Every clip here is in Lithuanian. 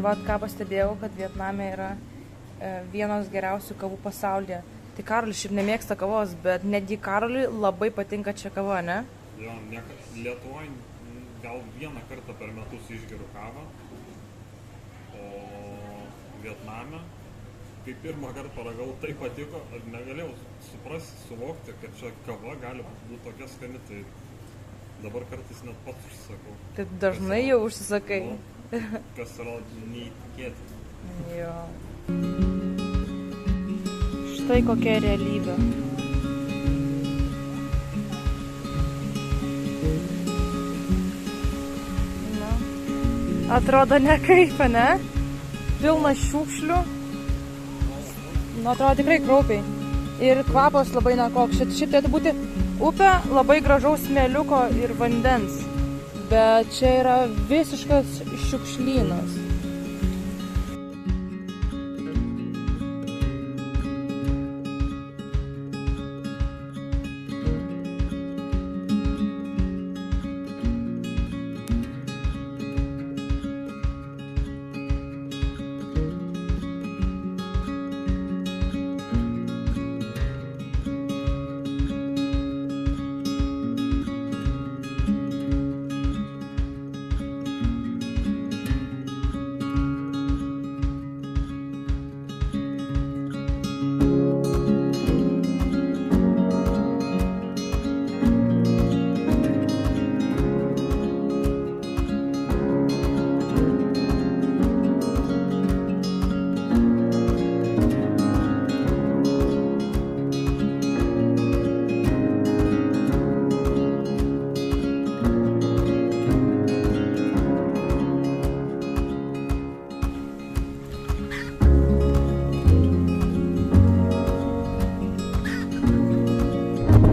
Vat ką pastebėjau, kad Vietname yra vienos geriausių kavų pasaulyje. Tai Karolis šiaip nemėgsta kavos, bet netgi Karoliui labai patinka čia kava, ne? Jo, Lietuvoje gal vieną kartą per metus išgeriu kavą, o Vietname, kai pirmą kartą paragau, tai patiko, aš negalėjau suvokti, kad čia kava gali būti tokia skani, tai dabar kartais net pats užsisakau. Taip dažnai jau užsisakai. Kas yra neįtikėtina. Jo. Štai kokia realybė. Na, atrodo ne kaip, ne? Pilna šiukšlių. Nu, atrodo tikrai kraupiai. Ir kvapas labai nekoks. Šit turėtų būti upė labai gražaus smėliuko ir vandens. Bet čia yra visiškas šiukšlynas.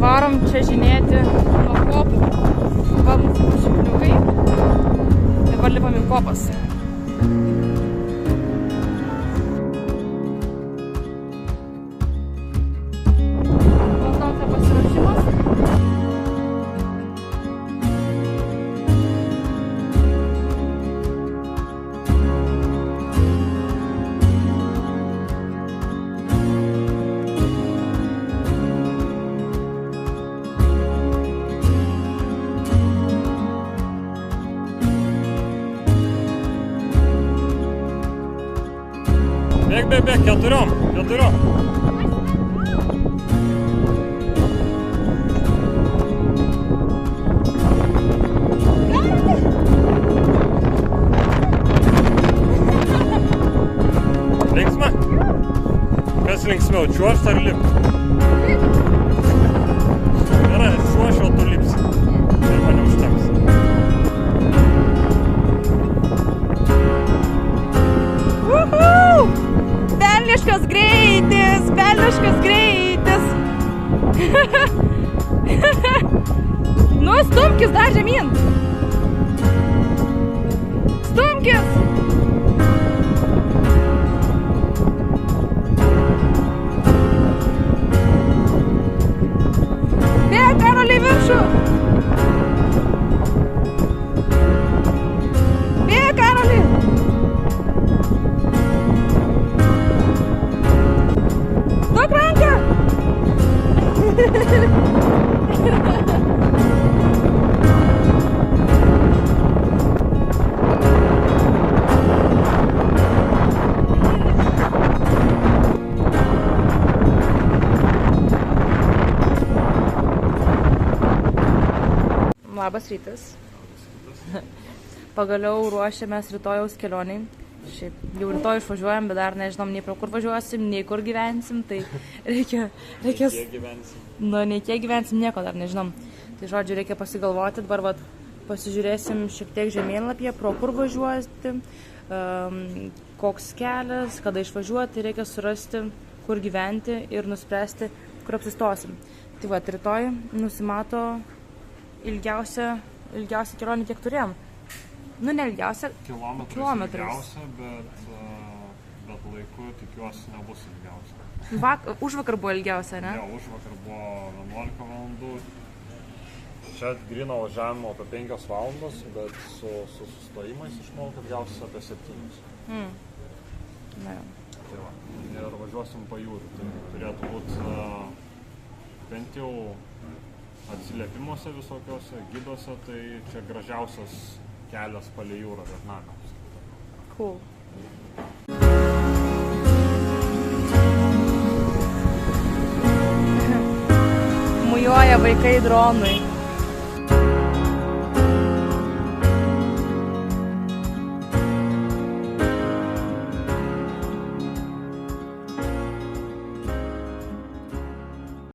Varom čia žinėti nuo kopų. Va mūsų šikliukai. Dabar lipam į kopas. Koks pasiruošimas? Bėk, keturiom. Linksma? Kas linksmiau, čiuožt ar lipt? Gerai, čiuošiu, o tu lipsi. Ir mane užteks. Velniškas greitis! Nu, stumkis dar žemyn! Stumkis! Bėk, Karoli, į viršų! Bėk, Karoli! Duok ranką! Labas rytas. Pagaliau ruošiamės rytojaus kelioniai. Šiaip jau rytoj išvažiuojam, bet dar nežinom nei pro kur važiuosim, nei kur gyvensim, tai reikės... nei kiek gyvensim, nieko dar nežinom. Tai žodžiu, reikia pasigalvoti, dabar vat, pasižiūrėsim šiek tiek žemėnlapyje, pro kur važiuoti, koks kelias, kada išvažiuoti, reikia surasti, kur gyventi ir nuspręsti, kur apsistosim. Tai va, rytoj nusimato ilgiausia kelionė, kiek turėjom. Nu, ne ilgiausia, kilometrais. Bet laiku tikiuosi nebus ilgiausia. Užvakar buvo ilgiausia, ne? Jo, užvakar buvo 11 valandų. čia gryno važiavimo apie 5 valandas, bet su sustojimais išmanau, kad gausis apie 7. Na, Tai va, ir važiuosim pajūriu. Tai turėtų būti bent jau atsiliepimuose visokiuose giduose, tai čia gražiausias kelias palei jūrą Vietname. cool. Mujuoja vaikai dronui.